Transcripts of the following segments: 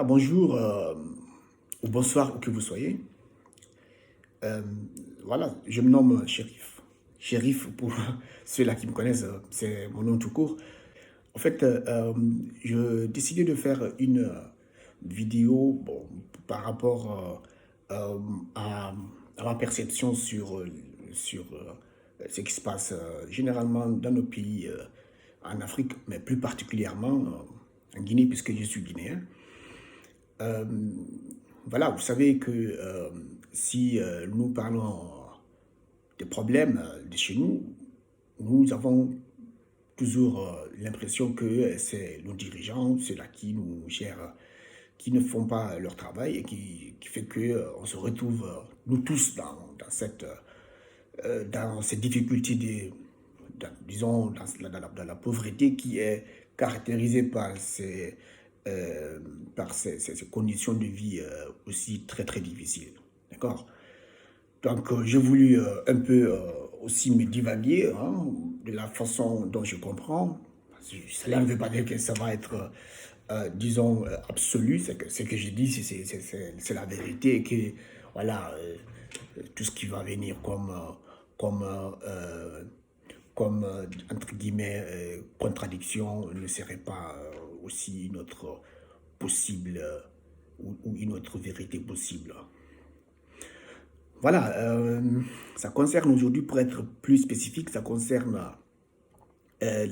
Bonjour ou bonsoir où que vous soyez. Euh, voilà, je me nomme Shérif. Shérif, pour ceux-là qui me connaissent, c'est mon nom tout court. En fait, je décidais de faire une vidéo bon, par rapport à, à ma perception sur ce qui se passe généralement dans nos pays en Afrique, mais plus particulièrement en Guinée, puisque je suis guinéen. Euh, voilà, vous savez que si nous parlons des problèmes de chez nous, nous avons toujours l'impression que c'est nos dirigeants, ceux-là qui nous gèrent, qui ne font pas leur travail et qui fait que on se retrouve, nous tous, dans cette difficulté disons, dans la pauvreté qui est caractérisée par ces conditions de vie aussi très très difficiles. D'accord. Donc j'ai voulu un peu aussi me divaguer hein, de la façon dont je comprends. Cela ne veut pas dire que ça va être, disons, absolu. Ce que je dis, c'est la vérité et que, voilà, tout ce qui va venir comme, entre guillemets, contradiction ne serait pas aussi une autre possible ou une autre vérité possible. Voilà, ça concerne aujourd'hui, pour être plus spécifique, ça concerne euh,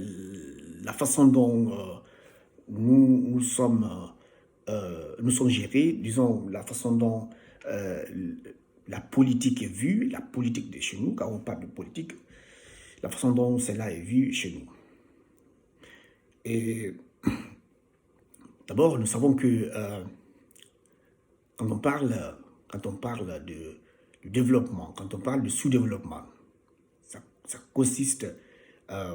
la façon dont nous sommes gérés, disons, la façon dont euh, la politique est vue, la politique de chez nous, quand on parle de politique, la façon dont cela est vu chez nous. Et d'abord, nous savons que quand on parle, quand on parle de développement, quand on parle de sous-développement, ça consiste à,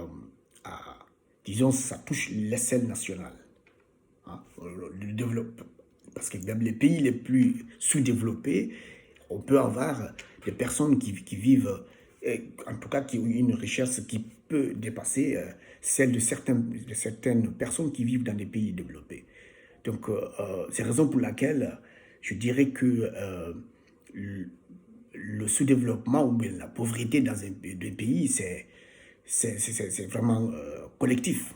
disons, ça touche l'aisselle nationale. Hein, le développement. Parce que même les pays les plus sous-développés, on peut avoir des personnes qui vivent, en tout cas qui ont une richesse qui peut dépasser celle de certaines personnes qui vivent dans des pays développés. Donc, c'est la raison pour laquelle je dirais que le sous-développement ou bien la pauvreté dans un pays, c'est vraiment collectif,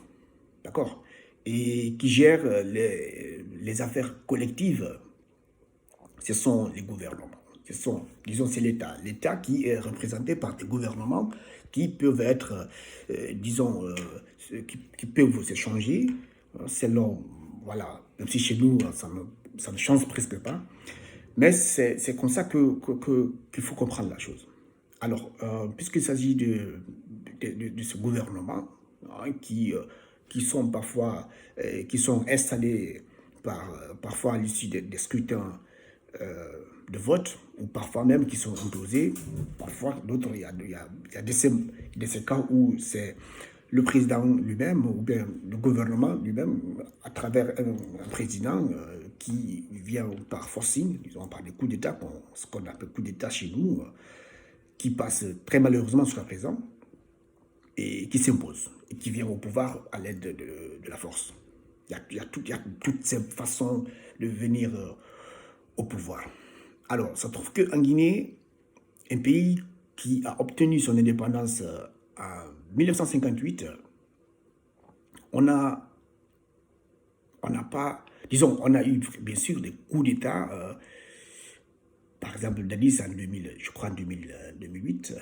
d'accord? Et qui gère les affaires collectives, ce sont les gouvernements. Disons, c'est l'État. L'État qui est représenté par des gouvernements qui peuvent être, disons, qui peuvent s'échanger selon, voilà, même si chez nous, ça ne change presque pas. Mais c'est comme ça qu'il faut comprendre la chose. Alors, puisqu'il s'agit de ce gouvernement hein, qui sont parfois qui sont installés parfois à l'issue des scrutins de vote, ou parfois même qui sont imposés, parfois d'autres, il y a de ces cas où c'est le président lui-même ou bien le gouvernement lui-même, à travers un président qui vient par forcing, disons par des coups d'État, ce qu'on appelle coups d'État chez nous, qui passe très malheureusement jusqu'à présent, et qui s'impose, et qui vient au pouvoir à l'aide de la force. Il y a toutes ces façons de venir au pouvoir. Alors, ça trouve qu'en Guinée, un pays qui a obtenu son indépendance en 1958, on a, on n'a pas, disons, on a eu bien sûr des coups d'État, par exemple Dadis en 2000, je crois en 2008,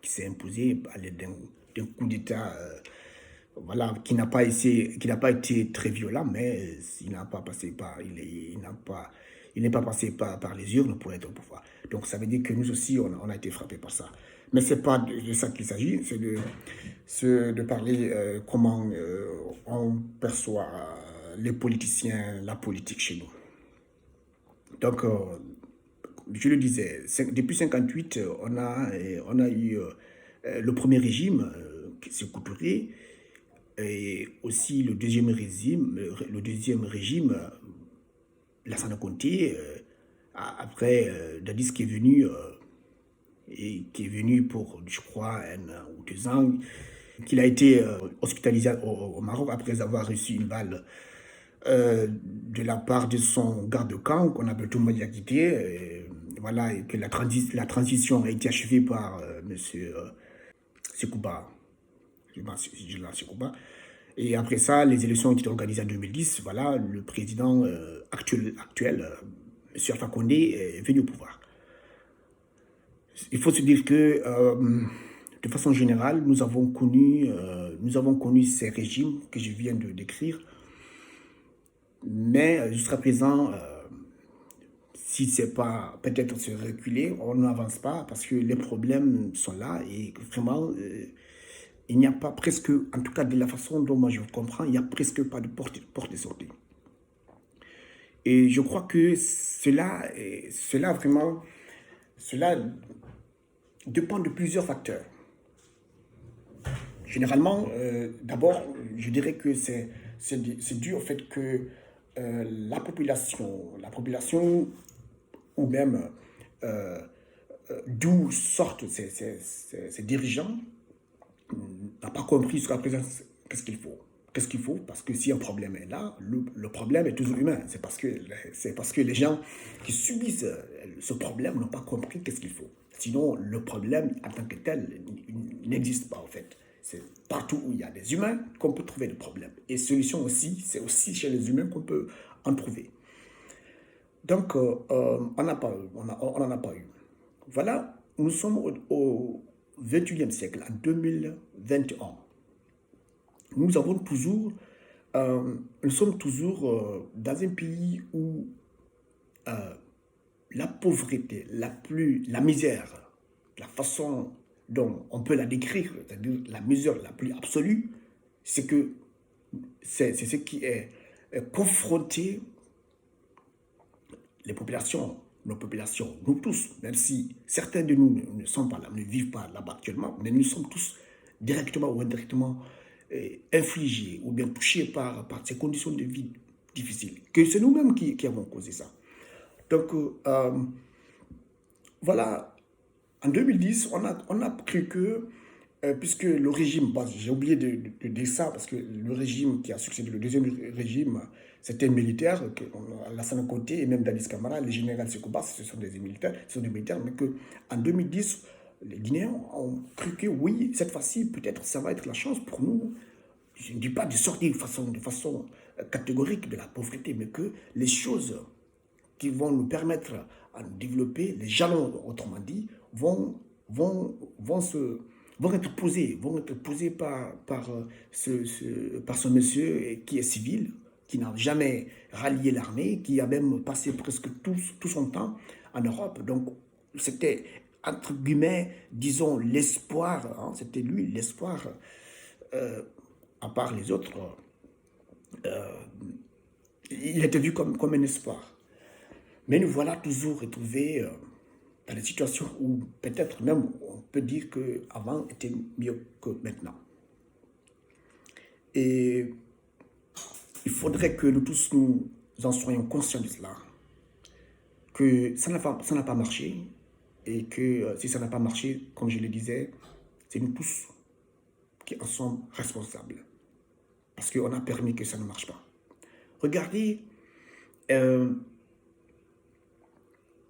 qui s'est imposé à l'aide d'un coup d'État voilà, qui n'a pas été très violent, mais il n'a pas passé par, il n'est pas passé par les urnes pour être au pouvoir. Donc ça veut dire que nous aussi, on a été frappés par ça. Mais ce n'est pas de ça qu'il s'agit, c'est de parler comment on perçoit les politiciens, la politique chez nous. Donc, je le disais, depuis 1958, on a eu le premier régime, qui s'est couturé, et aussi le deuxième régime, Lassana Conté, après Dadis qui est venu pour, je crois, 1 ou 2 ans, qu'il a été hospitalisé au Maroc après avoir reçu une balle de la part de son garde-camp, qu'on appelle Touma Diakité, voilà, et que la transition a été achevée par M. Sekouba, Sekouba. Et après ça, les élections ont été organisées en 2010. Voilà, le président actuel M. Alpha Condé, est venu au pouvoir. Il faut se dire que, de façon générale, nous avons connu ces régimes que je viens de décrire. Mais jusqu'à présent, si c'est pas peut-être se reculer, on n'avance pas parce que les problèmes sont là et vraiment, il n'y a pas presque, en tout cas de la façon dont moi je comprends, il n'y a presque pas de porte de sortie. Et je crois que cela vraiment, cela dépend de plusieurs facteurs. Généralement, d'abord, je dirais que c'est dû au fait que la population ou même d'où sortent ces dirigeants n'a pas compris jusqu'à présent qu'est-ce qu'il faut. Qu'est-ce qu'il faut? Parce que si un problème est là, le problème est toujours humain. C'est parce que les gens qui subissent ce problème n'ont pas compris qu'est-ce qu'il faut. Sinon, le problème en tant que tel n'existe pas en fait. C'est partout où il y a des humains qu'on peut trouver des problèmes. Et solution aussi, c'est aussi chez les humains qu'on peut en trouver. Donc, on n'en a pas eu. Voilà, nous sommes au 21e siècle, en 2021. Nous sommes toujours dans un pays où la pauvreté, la misère, la façon dont on peut la décrire, c'est-à-dire la misère la plus absolue, c'est ce qui est confronté les populations, nos populations, nous tous, même si certains de nous ne sont pas là, ne vivent pas là-bas actuellement, mais nous sommes tous directement ou indirectement infligés ou bien touchés par ces conditions de vie difficiles, que c'est nous-mêmes qui avons causé ça. Donc, voilà, en 2010, on a cru que, puisque le régime, bon, j'ai oublié de dire ça, parce que le régime qui a succédé, le deuxième régime, c'était militaire, Alassane Côté et même Dadis Camara, les généraux Sekouba, ce sont des militaires, mais qu'en 2010, les Guinéens ont cru que oui, cette fois-ci, peut-être ça va être la chance pour nous, je ne dis pas de sortir de façon catégorique de la pauvreté, mais que les choses qui vont nous permettre à nous développer, les jalons, autrement dit, vont être posés par ce monsieur qui est civil, qui n'a jamais rallié l'armée, qui a même passé presque tout son temps en Europe. Donc, c'était, entre guillemets, disons, l'espoir, hein, c'était lui l'espoir, à part les autres, il était vu comme un espoir. Mais nous voilà toujours retrouvés dans des situations où peut-être même on peut dire qu'avant était mieux que maintenant. Et il faudrait que nous tous nous en soyons conscients de cela, que ça n'a pas marché et que si ça n'a pas marché, comme je le disais, c'est nous tous qui en sommes responsables parce qu'on a permis que ça ne marche pas. Regardez,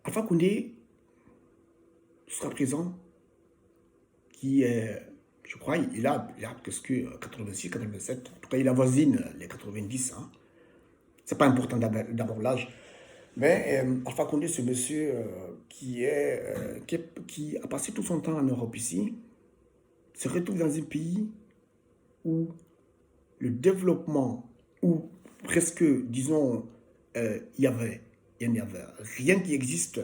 Alpha Condé, jusqu'à présent, qui est, je crois, il a presque 86, 87, en tout cas il avoisine les 90. Hein. C'est pas important d'abord l'âge. Mais Alpha Condé, ce monsieur qui a passé tout son temps en Europe ici, se retrouve dans un pays où le développement, où presque, disons, il n'y avait rien qui existe,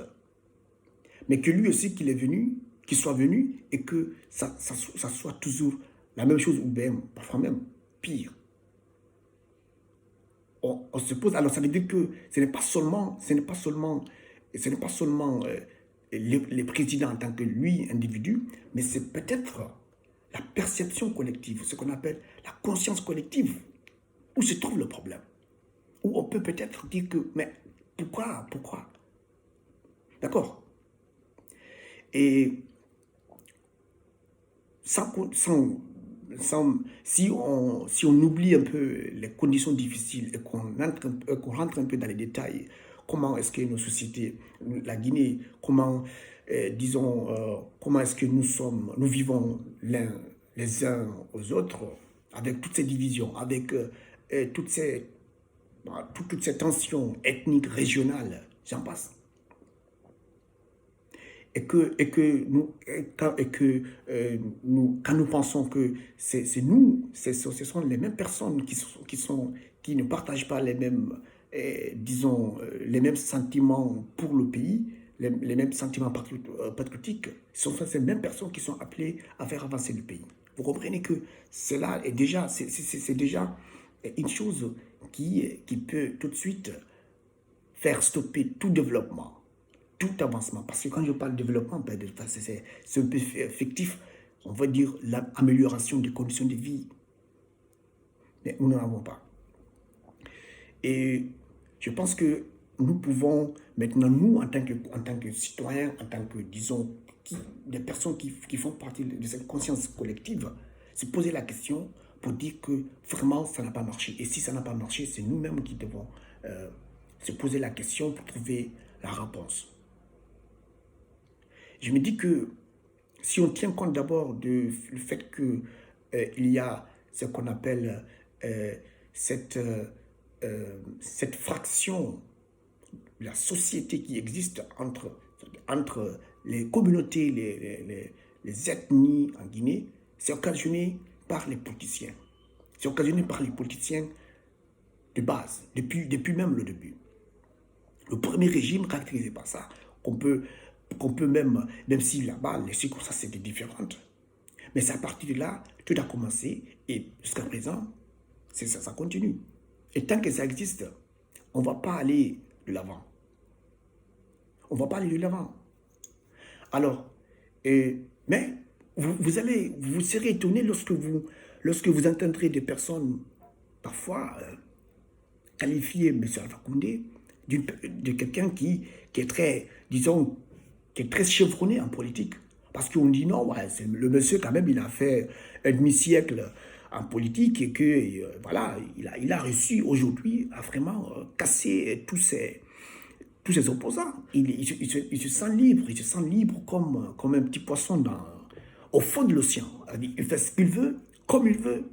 mais que lui aussi qu'il soit venu et que ça soit toujours la même chose ou bien parfois même pire. On se pose, alors ça veut dire que ce n'est pas seulement les présidents en tant que lui, individu, mais c'est peut-être la perception collective, ce qu'on appelle la conscience collective, où se trouve le problème. Où on peut peut-être dire que, mais pourquoi? D'accord? Et sans si on oublie un peu les conditions difficiles et qu'on rentre un peu dans les détails, comment est-ce que nos sociétés, la Guinée, comment est-ce que nous vivons les uns aux autres, avec toutes ces divisions, avec toutes toutes ces tensions ethniques, régionales, j'en passe. Quand nous pensons que ce sont les mêmes personnes qui ne partagent pas les mêmes, les mêmes sentiments pour le pays, les mêmes sentiments patriotiques, ce sont ces mêmes personnes qui sont appelées à faire avancer le pays. Vous comprenez que cela est déjà, c'est déjà une chose qui peut tout de suite faire stopper tout développement, tout avancement. Parce que quand je parle de développement, c'est un peu fictif. On va dire l'amélioration des conditions de vie. Mais nous n'en avons pas. Et je pense que nous pouvons maintenant, nous, en tant que citoyens, en tant que, disons, des personnes qui font partie de cette conscience collective, se poser la question pour dire que vraiment, ça n'a pas marché. Et si ça n'a pas marché, c'est nous-mêmes qui devons se poser la question pour trouver la réponse. Je me dis que si on tient compte d'abord du fait qu'il y a ce qu'on appelle cette fraction de la société qui existe entre les communautés, les ethnies en Guinée, c'est occasionné par les politiciens. C'est occasionné par les politiciens de base, depuis même le début. Le premier régime caractérisé par ça, qu'on peut même si là-bas, les circonstances étaient différentes. Mais c'est à partir de là, tout a commencé et jusqu'à présent, ça continue. Et tant que ça existe, on ne va pas aller de l'avant. On ne va pas aller de l'avant. Alors, mais vous serez étonné lorsque vous entendrez des personnes parfois qualifier M. Alpha Condé de quelqu'un qui est très, disons, qui est très chevronné en politique. Parce qu'on dit non, ouais, le monsieur quand même, il a fait un demi-siècle en politique et que voilà, il a réussi aujourd'hui à vraiment casser tous ses opposants. Il se sent libre comme un petit poisson au fond de l'océan. Il fait ce qu'il veut, comme il veut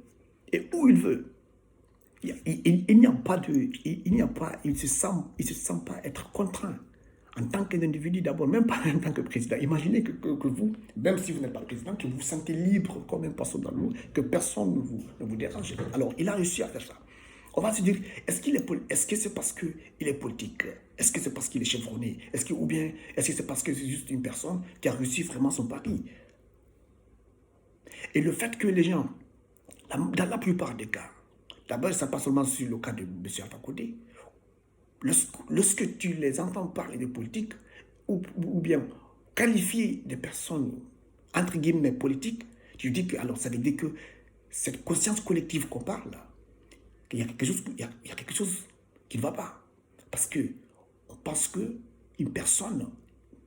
et où il veut. Il ne se sent pas être contraint en tant qu'individu d'abord, même pas en tant que président. Imaginez que vous, même si vous n'êtes pas président, que vous vous sentez libre comme un poisson dans l'eau, que personne ne vous dérange. Alors, il a réussi à faire ça. On va se dire, est-ce que c'est parce qu'il est politique? Est-ce que c'est parce qu'il est chevronné? Ou bien est-ce que c'est parce que c'est juste une personne qui a réussi vraiment son pari? Et le fait que les gens, dans la plupart des cas, d'abord, ça passe seulement sur le cas de M. Alpha Condé. Lorsque tu les entends parler de politique, ou bien qualifier des personnes, entre guillemets, politiques, tu dis que, alors ça veut dire que cette conscience collective qu'on parle, il y a quelque chose qui ne va pas. Parce qu'on pense qu'une personne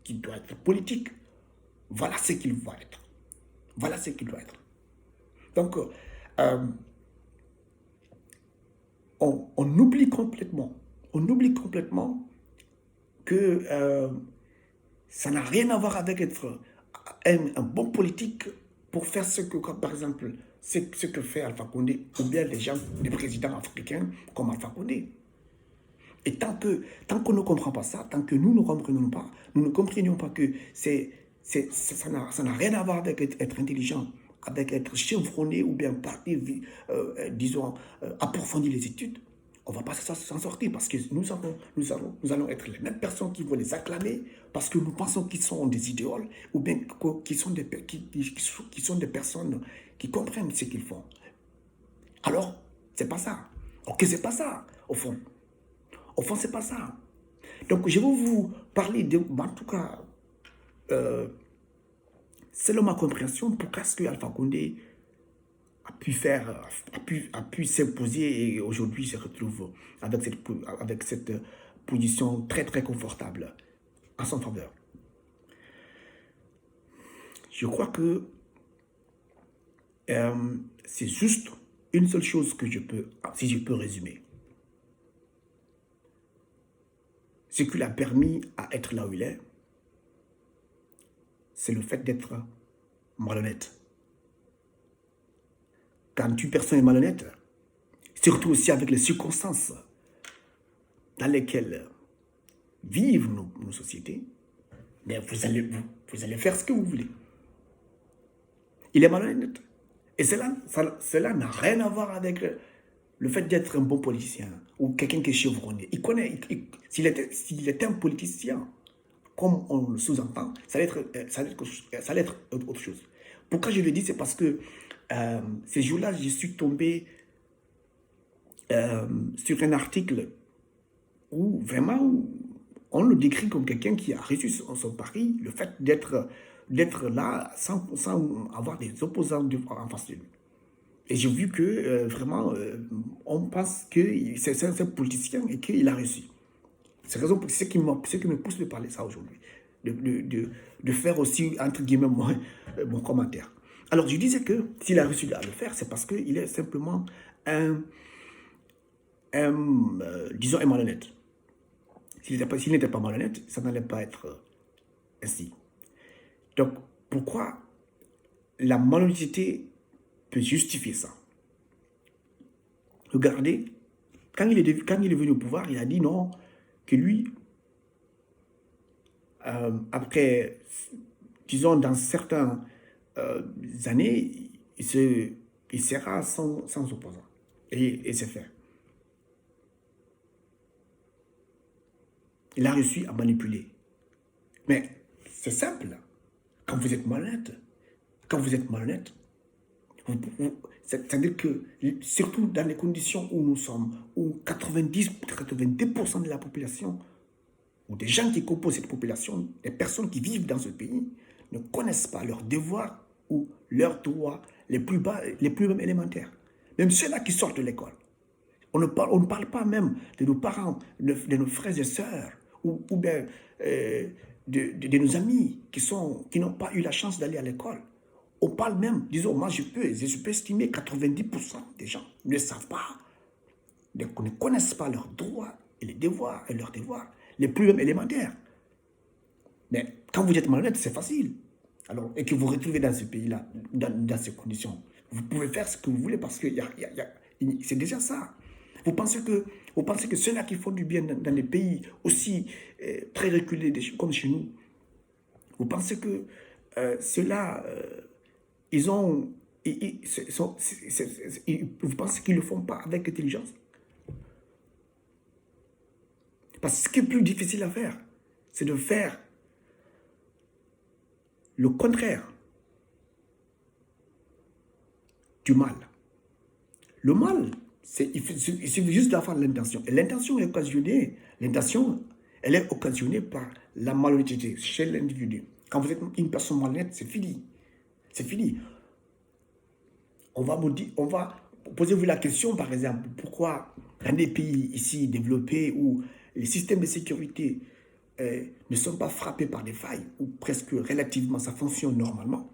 qui doit être politique, voilà ce qu'il doit être. Voilà ce qu'il doit être. Donc, on oublie complètement que ça n'a rien à voir avec être un bon politique pour faire ce que, par exemple, ce que fait Alpha Condé, ou bien les présidents africains comme Alpha Condé. Et tant qu'on ne comprend pas ça, tant que nous ne comprenions pas que ça n'a rien à voir avec être intelligent, avec être chevronné ou bien approfondir les études, on ne va pas s'en sortir parce que nous allons être les mêmes personnes qui vont les acclamer parce que nous pensons qu'ils sont des idéaux ou bien qu'ils sont des personnes qui comprennent ce qu'ils font. Alors, c'est pas ça. Ok, c'est pas ça, au fond. Au fond, c'est pas ça. Donc, je vais vous parler en tout cas, selon ma compréhension, pourquoi est-ce que Alpha Condé a pu s'imposer et aujourd'hui se retrouve avec cette position très très confortable en son faveur. Je crois que C'est juste une seule chose que je peux, si je peux résumer. Ce qui l'a permis à être là où il est, c'est le fait d'être malhonnête. Quand une personne est malhonnête, surtout aussi avec les circonstances dans lesquelles vivent nos sociétés, mais vous allez faire ce que vous voulez. Il est malhonnête. Et cela n'a rien à voir avec le fait d'être un bon politicien ou quelqu'un qui est chevronné. Il connaît, s'il était un politicien, comme on le sous-entend, ça allait être autre chose. Pourquoi je le dis, c'est parce que ces jours-là, je suis tombé sur un article où vraiment on le décrit comme quelqu'un qui a réussi son pari, le fait d'être là sans avoir des opposants en face de lui. Et j'ai vu que vraiment, on pense que c'est un politicien et qu'il a réussi. C'est ce qui me pousse de parler ça aujourd'hui, de faire aussi, entre guillemets, mon commentaire. Alors, je disais que s'il a réussi à le faire, c'est parce qu'il est simplement disons, un malhonnête. S'il n'était pas malhonnête, ça n'allait pas être ainsi. Donc, pourquoi la malhonnêteté peut justifier ça? Regardez, quand il est venu au pouvoir, il a dit non, que lui, après, disons, dans certaines années, il sera sans opposant. Et c'est fait. Il a réussi à manipuler. Mais c'est simple. Quand vous êtes malhonnête, c'est-à-dire que, surtout dans les conditions où nous sommes, où 90% de la population, ou des gens qui composent cette population, des personnes qui vivent dans ce pays, ne connaissent pas leurs devoirs ou leurs droits les plus bas, les plus élémentaires. Même ceux-là qui sortent de l'école. On ne parle pas même de nos parents, de nos frères et sœurs, ou bien de nos amis qui n'ont pas eu la chance d'aller à l'école. On parle même, disons, moi je peux estimer 90% des gens ne savent pas, ne connaissent pas leurs droits et leurs devoirs les plus élémentaires. Mais quand vous êtes malhonnête, c'est facile. Alors, et que vous vous retrouvez dans ce pays-là, dans ces conditions, vous pouvez faire ce que vous voulez parce que c'est déjà ça. Vous pensez que ceux-là qui font du bien dans les pays aussi très reculés comme chez nous, vous pensez que ceux-là, vous pensez qu'ils ne le font pas avec intelligence? Parce que ce qui est plus difficile à faire, c'est de faire le contraire du mal. Le mal, il suffit juste d'avoir l'intention. Et l'intention est occasionnée. L'intention, elle est occasionnée par la malhonnêteté chez l'individu. Quand vous êtes une personne malhonnête, c'est fini. C'est fini. Posez-vous la question, par exemple, pourquoi dans des pays ici développés où les systèmes de sécurité ne sont pas frappés par des failles, ou presque relativement ça fonctionne normalement,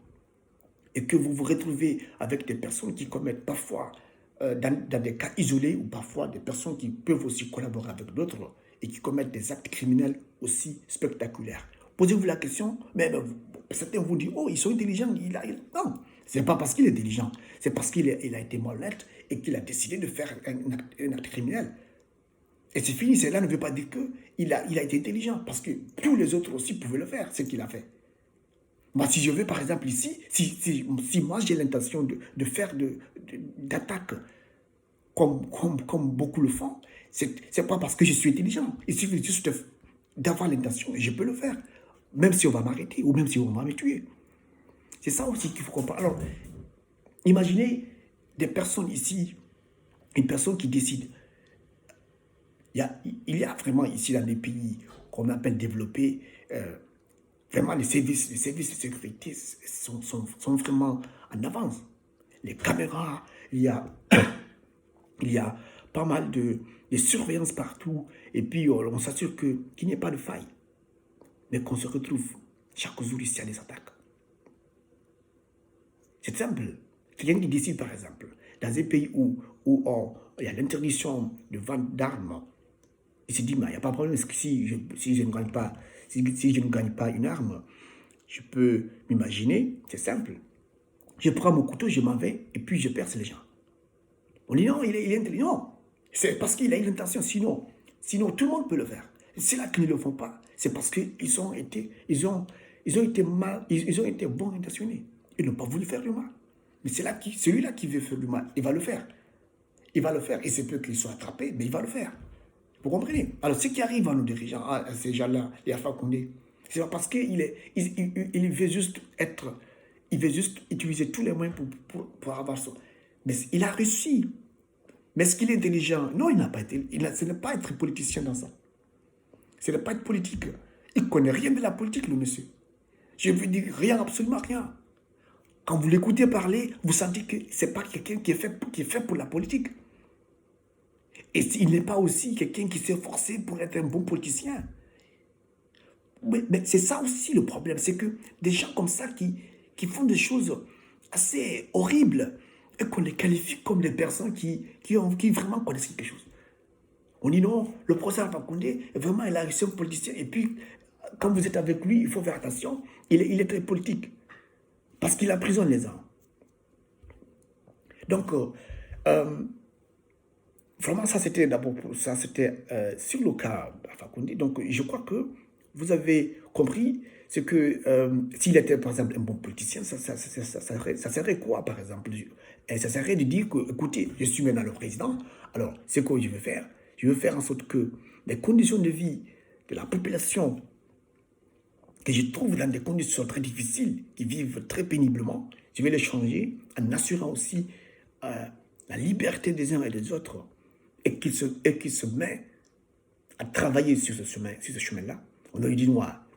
et que vous vous retrouvez avec des personnes qui commettent parfois, dans des cas isolés, ou parfois des personnes qui peuvent aussi collaborer avec d'autres, et qui commettent des actes criminels aussi spectaculaires. Posez-vous la question, mais certains vous disent, oh, ils sont intelligents. Non, ce n'est pas parce qu'il est intelligent, c'est parce qu'il a été malhonnête et qu'il a décidé de faire un acte criminel. Et c'est fini, cela ne veut pas dire qu'il a été intelligent, parce que tous les autres aussi pouvaient le faire, ce qu'il a fait. Moi, si je veux, par exemple, ici, si moi j'ai l'intention de faire d'attaques comme beaucoup le font, c'est pas parce que je suis intelligent. Il suffit juste d'avoir l'intention et je peux le faire. Même si on va m'arrêter ou même si on va me tuer. C'est ça aussi qu'il faut comprendre. Alors, imaginez des personnes ici, une personne qui décide. Il y a vraiment ici dans des pays qu'on appelle développés, vraiment les services de sécurité sont vraiment en avance. Les caméras, il y a pas mal de surveillance partout, et puis on s'assure qu'il n'y ait pas de faille, mais qu'on se retrouve chaque jour ici à des attaques. C'est simple. quelqu'un qui décide, par exemple, dans un pays où il y a l'interdiction de vente d'armes, il se dit, mais il n'y a pas de problème, parce que si je ne gagne pas, si je ne gagne pas une arme, je peux m'imaginer, c'est simple. Je prends mon couteau, je m'en vais, et puis je perce les gens. On dit non, il est intelligent. C'est parce qu'il a une intention, sinon tout le monde peut le faire. C'est là qu'ils ne le font pas. C'est parce qu'ils ont été bons intentionnés. Ils n'ont pas voulu faire du mal. Mais c'est celui-là qui veut faire du mal, il va le faire. Il va le faire. Et c'est peu qu'il soit attrapé, mais il va le faire. Vous comprenez? Alors, ce qui arrive à nos dirigeants, à ces gens-là, les Alpha Condé, c'est parce qu'il veut juste il veut juste utiliser tous les moyens pour avoir ça. Mais il a réussi. Mais est-ce qu'il est intelligent? Non, il n'a pas été. Ce n'est pas être politicien dans ça. Ce n'est pas être politique. Il ne connaît rien de la politique, le monsieur. Je veux dire rien, absolument rien. Quand vous l'écoutez parler, vous sentez que ce n'est pas quelqu'un qui est fait pour la politique. Et il n'est pas aussi quelqu'un qui s'est forcé pour être un bon politicien. Mais c'est ça aussi le problème, c'est que des gens comme ça qui font des choses assez horribles et qu'on les qualifie comme des personnes qui vraiment connaissent quelque chose. On dit non, le professeur Alpha Condé, vraiment, il a réussi un politicien. Et puis, quand vous êtes avec lui, il faut faire attention, il est très politique. Parce qu'il emprisonne les gens. Donc, vraiment, ça c'était sur le cas Alpha Condé. Donc, je crois que vous avez compris ce que s'il était, par exemple, un bon politicien, ça serait quoi, par exemple? Et ça serait de dire que, écoutez, je suis maintenant le président, alors, c'est quoi je veux faire? Je veux faire en sorte que les conditions de vie de la population que je trouve dans des conditions très difficiles, qui vivent très péniblement, je vais les changer en assurant aussi la liberté des uns et des autres et qui se met à travailler sur ce chemin-là. On lui dit,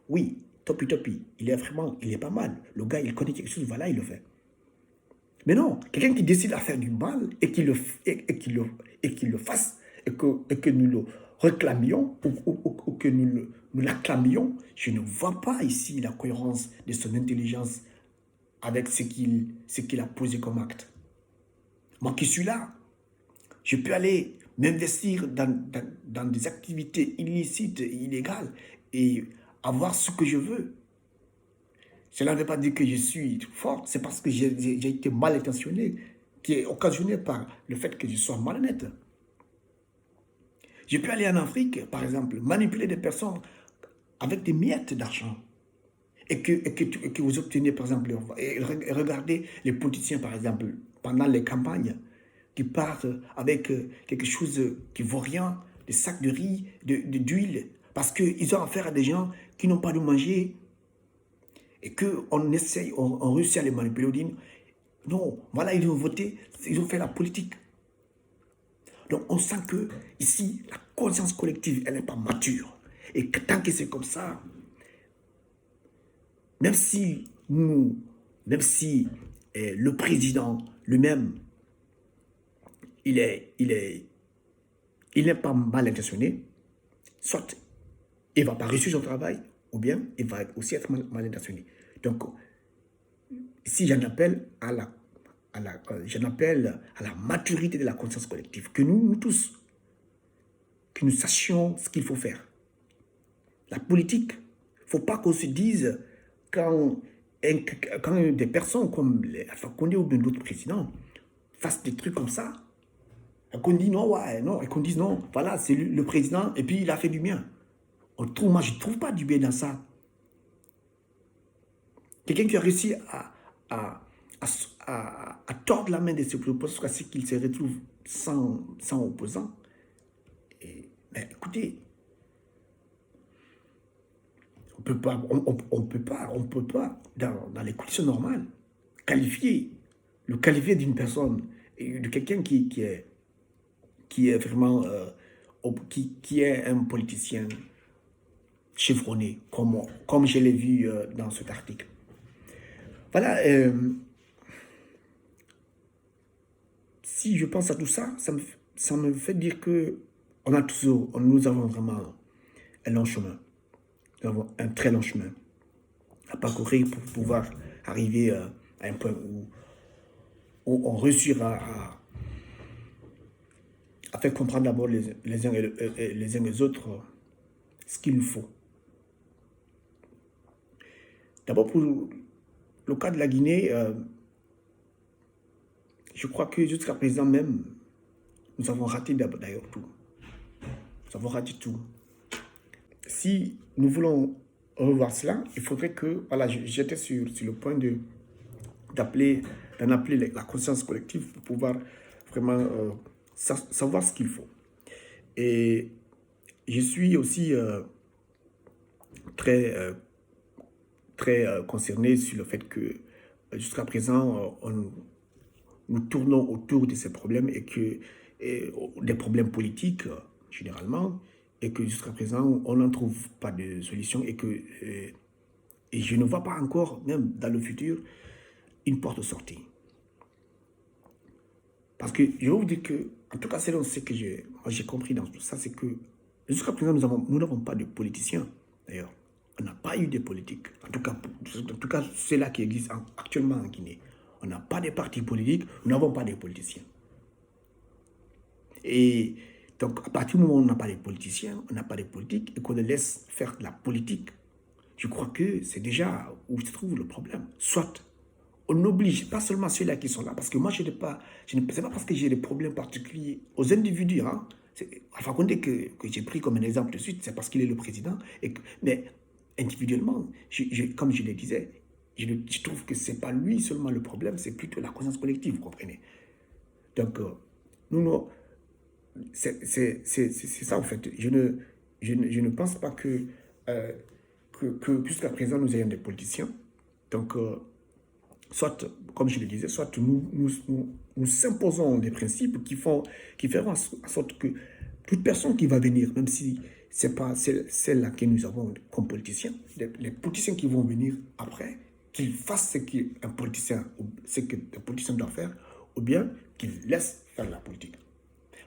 oui, Topi, il est pas mal. Le gars, il connaît quelque chose, voilà, il le fait. Mais non, quelqu'un qui décide à faire du mal et qu'il le fasse et que nous le réclamions ou que nous l'acclamions, je ne vois pas ici la cohérence de son intelligence avec ce qu'il a posé comme acte. Moi qui suis là, je peux aller m'investir dans des activités illicites et illégales et avoir ce que je veux. Cela ne veut pas dire que je suis fort, c'est parce que j'ai été mal intentionné, qui est occasionné par le fait que je sois malhonnête. Je peux aller en Afrique, par exemple, manipuler des personnes avec des miettes d'argent et que vous obtenez, par exemple, et regardez les politiciens, par exemple, pendant les campagnes, qui partent avec quelque chose qui ne vaut rien, des sacs de riz, d'huile, parce qu'ils ont affaire à des gens qui n'ont pas de manger et qu'on essaye, on réussit à les manipuler. On dit, non, voilà, ils ont voté, ils ont fait la politique. Donc on sent que ici, la conscience collective, elle n'est pas mature. Et que tant que c'est comme ça, même si le président lui-même, il n'est pas mal intentionné, soit il ne va pas réussir son travail, ou bien il va aussi être mal intentionné. Donc, si j'en appelle à la maturité de la conscience collective, que nous tous, que nous sachions ce qu'il faut faire. La politique, il ne faut pas qu'on se dise quand des personnes comme Alpha Condé ou bien d'autres présidents fassent des trucs comme ça, et qu'on dit non, et qu'on dise non, voilà, c'est le président, et puis il a fait du bien. Moi, je ne trouve pas du bien dans ça. Quelqu'un qui a réussi à tordre la main de ses propositions jusqu'à ce qu'il se retrouve sans opposant. Mais écoutez, on peut pas, dans les conditions normales, qualifier d'une personne, de quelqu'un qui est vraiment, qui est un politicien chevronné, comme je l'ai vu dans cet article. Voilà, si je pense à tout ça, ça me fait dire que nous avons vraiment un long chemin. Nous avons un très long chemin à parcourir pour pouvoir arriver à un point où où on réussira à faire comprendre d'abord les uns les uns les autres ce qu'il nous faut. D'abord, pour le cas de la Guinée, je crois que jusqu'à présent même, nous avons raté d'ailleurs tout. Nous avons raté tout. Si nous voulons revoir cela, il faudrait que, voilà, j'étais sur le point d'en appeler la conscience collective pour pouvoir vraiment savoir ce qu'il faut. Et je suis aussi très concerné sur le fait que jusqu'à présent, nous tournons autour de ces problèmes des problèmes politiques généralement, et que jusqu'à présent, on n'en trouve pas de solution et je ne vois pas encore, même dans le futur, une porte de sortie. Parce que je vais vous dire que, en tout cas, c'est ce que j'ai compris dans tout ça, c'est que jusqu'à présent, nous n'avons pas de politiciens, d'ailleurs. On n'a pas eu de politique, en tout cas ceux-là qui existent actuellement en Guinée. On n'a pas de partis politiques, nous n'avons pas de politiciens. Et donc, à partir du moment où on n'a pas de politiciens, on n'a pas de politique, et qu'on les laisse faire de la politique, je crois que c'est déjà où se trouve le problème. Soit on n'oblige pas seulement ceux-là qui sont là, parce que moi, c'est pas parce que j'ai des problèmes particuliers aux individus. Hein. Alpha Condé que j'ai pris comme un exemple de suite, c'est parce qu'il est le président. Mais individuellement, comme je le disais, je trouve que ce n'est pas lui seulement le problème, c'est plutôt la conscience collective, vous comprenez. Donc, c'est ça en fait. Je ne pense pas que jusqu'à présent, nous ayons des politiciens. Donc, soit, comme je le disais, soit nous imposons des principes qui feront en sorte que toute personne qui va venir, même si ce n'est pas celle-là que nous avons comme politiciens, les politiciens qui vont venir après, qu'ils fassent ce qu'un politicien doit faire, ou bien qu'ils laissent faire la politique.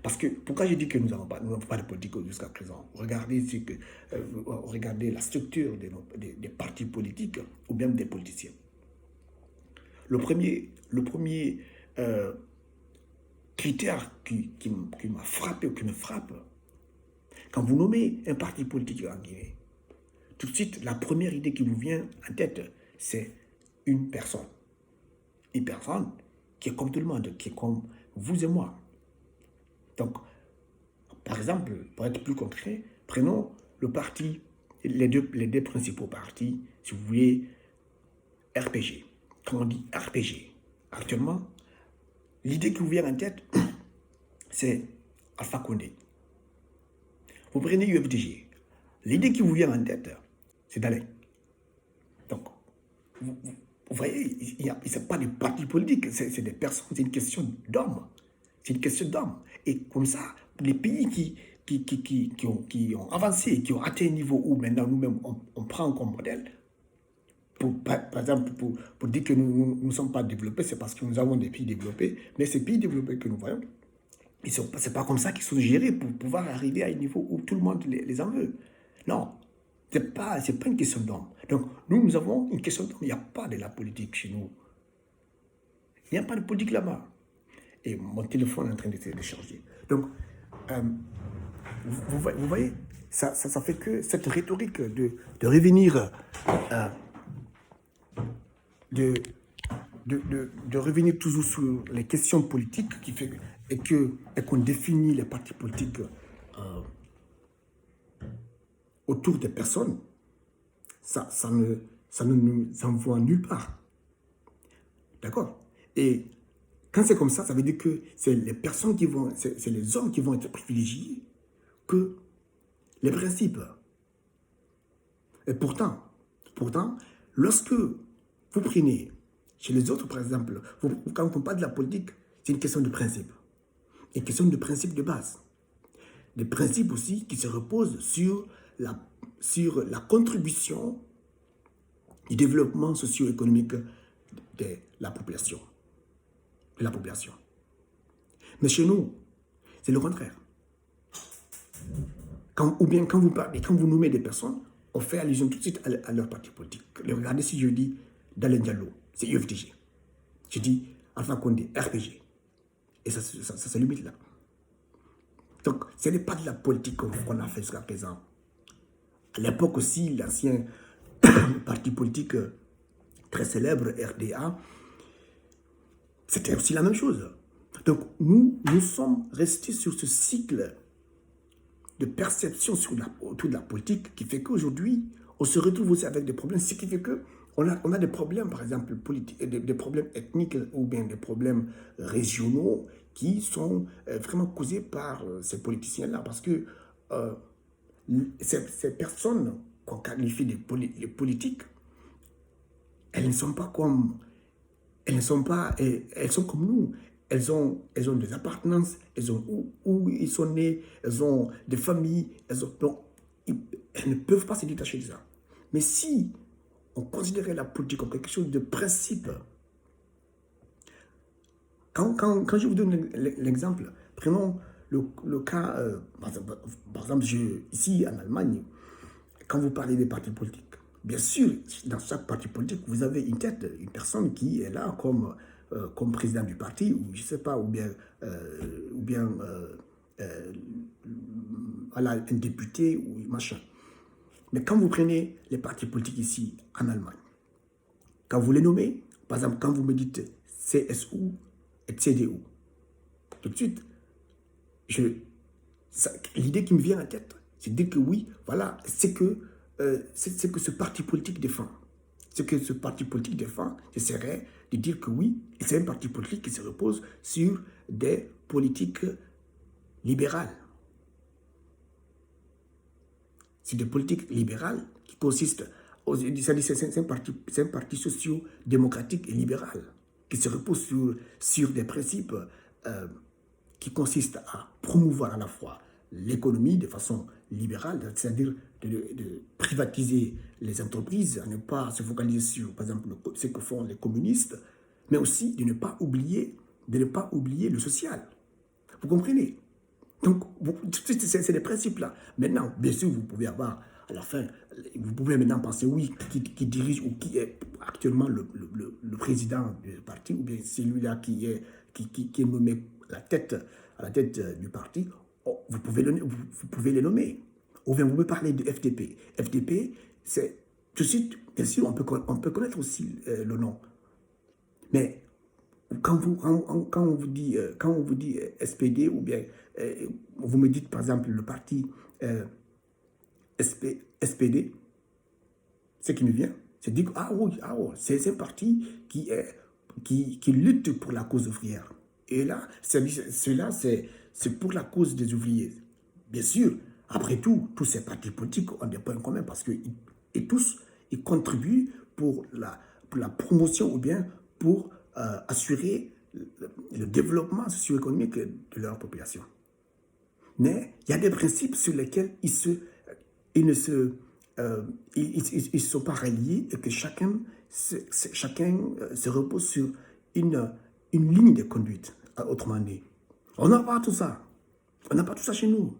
Parce que, pourquoi je dis que nous n'avons pas de politique jusqu'à présent? Regardez la structure des partis politiques ou bien des politiciens. Le premier critère qui m'a frappé ou qui me frappe, quand vous nommez un parti politique en Guinée, tout de suite, la première idée qui vous vient en tête, c'est une personne. Une personne qui est comme tout le monde, qui est comme vous et moi. Donc, par exemple, pour être plus concret, prenons le parti, les deux principaux partis, si vous voulez, RPG. Quand on dit RPG, actuellement, l'idée qui vous vient en tête, c'est Alpha Condé. Vous prenez UFDG. L'idée qui vous vient en tête, c'est Dalai. Donc, vous voyez, ce n'est pas des partis politiques, c'est des personnes, c'est une question d'hommes. C'est une question d'hommes. Et comme ça, les pays qui ont avancé, qui ont atteint un niveau où maintenant nous-mêmes on prend comme modèle, par exemple, pour dire que nous ne sommes pas développés, c'est parce que nous avons des pays développés, mais ces pays développés que nous voyons, ce n'est pas comme ça qu'ils sont gérés pour pouvoir arriver à un niveau où tout le monde les en veut. Non, ce n'est pas une question d'homme. Donc, nous avons une question d'homme. Il n'y a pas de la politique chez nous. Il n'y a pas de politique là-bas. Et mon téléphone est en train de changer. Donc, vous voyez, ça fait que cette rhétorique de revenir de revenir toujours sur les questions politiques qui fait et qu'on définit les partis politiques autour des personnes, ça ne nous envoie nulle part. D'accord? Et quand c'est comme ça, ça veut dire que c'est les personnes c'est les hommes qui vont être privilégiés que les principes. Et pourtant, lorsque vous prenez chez les autres, par exemple, quand on parle de la politique, c'est une question de principe. Une question de principe de base. Des principes aussi qui se reposent sur la contribution du développement socio-économique de la population. Mais chez nous, c'est le contraire. Quand vous parlez, quand vous nommez des personnes, on fait allusion tout de suite à leur parti politique. Regardez si je dis Dalai Diallo, c'est UFDG. Je dis Alpha Condé, RPG. Et ça se limite là. Donc, ce n'est pas de la politique qu'on a fait jusqu'à présent. À l'époque aussi, l'ancien parti politique très célèbre, RDA, c'était aussi la même chose. Donc, nous sommes restés sur ce cycle de perception autour de la politique qui fait qu'aujourd'hui, on se retrouve aussi avec des problèmes. Ce qui fait qu'on a des problèmes, par exemple, des problèmes ethniques ou bien des problèmes régionaux qui sont vraiment causés par ces politiciens-là. Parce que ces personnes qu'on qualifie de politiques, elles ne sont pas comme... Elles sont comme nous. Elles ont des appartenances, elles ont où ils sont nés, elles ont des familles, donc, elles ne peuvent pas se détacher de ça. Mais si on considérait la politique comme quelque chose de principe, quand je vous donne l'exemple, prenons le cas, par exemple, ici en Allemagne, quand vous parlez des partis politiques, bien sûr, dans chaque parti politique, vous avez une tête, une personne qui est là comme président du parti, ou je ne sais pas, ou bien voilà, un député ou machin. Mais quand vous prenez les partis politiques ici en Allemagne, quand vous les nommez, par exemple, quand vous me dites CSU et CDU, tout de suite, l'idée qui me vient en tête, c'est de dire que oui, voilà, c'est que ce parti politique défend. Ce que ce parti politique défend, ce serait de dire que oui, c'est un parti politique qui se repose sur des politiques libérales. C'est des politiques libérales qui consistent, c'est un parti socio-démocratique et libéral qui se repose sur des principes qui consistent à promouvoir à la fois l'économie de façon libérale, c'est-à-dire de privatiser les entreprises, à ne pas se focaliser sur, par exemple, ce que font les communistes, mais aussi de ne pas oublier le social. Vous comprenez? Donc, c'est des principes-là. Maintenant, bien sûr, vous pouvez avoir, à la fin, vous pouvez maintenant penser, oui, qui dirige ou qui est actuellement le président du parti, ou bien celui-là qui est nommé à la tête du parti. Oh, vous pouvez les nommer. Ou bien vous me parlez de FDP. FDP, c'est tout de suite, bien sûr, on peut connaître aussi le nom. Mais quand on vous dit SPD, ou bien vous me dites par exemple le parti SPD, ce qui me vient, c'est dire ah oui, c'est un parti qui lutte pour la cause ouvrière. Et là, cela, c'est pour la cause des ouvriers. Bien sûr, après tout, tous ces partis politiques ont des points communs parce que tous, ils contribuent pour la promotion ou bien pour assurer le développement socio-économique de leur population. Mais il y a des principes sur lesquels ils ne sont pas reliés et que chacun se repose sur une ligne de conduite, autrement dit. On n'a pas tout ça. On n'a pas tout ça chez nous.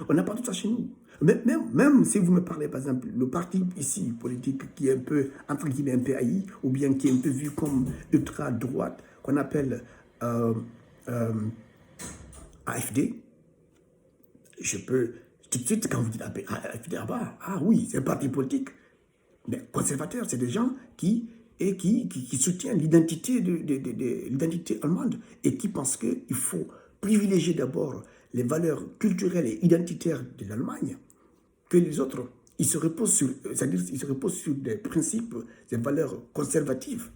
On n'a pas tout ça chez nous. Même si vous me parlez, par exemple, le parti ici, politique, qui est un peu, entre guillemets, un peu haï, ou bien qui est un peu vu comme ultra-droite, qu'on appelle AFD, je peux, tout de suite, quand vous dites AFD, ah oui, c'est un parti politique. Mais conservateur, c'est des gens qui soutiennent l'identité l'identité allemande et qui pensent qu'il faut privilégier d'abord les valeurs culturelles et identitaires de l'Allemagne que les autres. Ils se reposent sur des principes, des valeurs conservatives.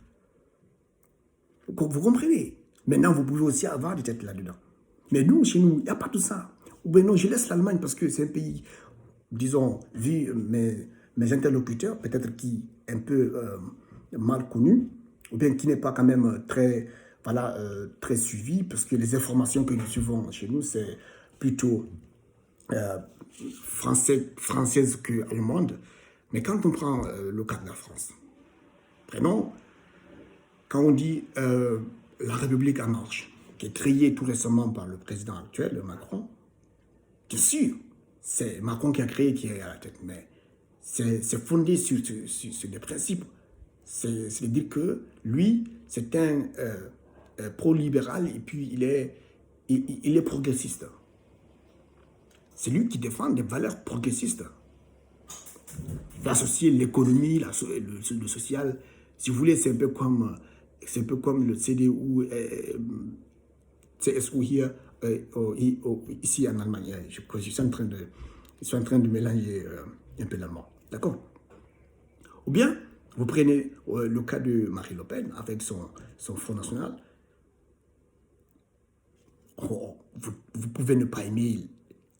Vous comprenez? Maintenant, vous pouvez aussi avoir des têtes là-dedans. Mais nous, chez nous, il n'y a pas tout ça. Ou bien non, je laisse l'Allemagne parce que c'est un pays, disons, vu mes interlocuteurs, peut-être qui est un peu mal connu, ou bien qui n'est pas quand même très, voilà, très suivi, parce que les informations que nous suivons chez nous, c'est plutôt française que allemande. Mais quand on prend le cas de la France, prenons, quand on dit la République en marche, qui est créée tout récemment par le président actuel, Macron, bien sûr, c'est Macron qui a créé, qui est à la tête, mais c'est fondé sur des principes C'est-à-dire que lui, c'est un pro-libéral et puis il est progressiste. C'est lui qui défend des valeurs progressistes. Associer l'économie, le social, si vous voulez, c'est un peu comme le CDU, CSU here, ici en Allemagne. Je suis en train de mélanger un peu l'allemand. D'accord? Ou bien, vous prenez le cas de Marine Le Pen avec son Front National. Oh, vous pouvez ne pas aimer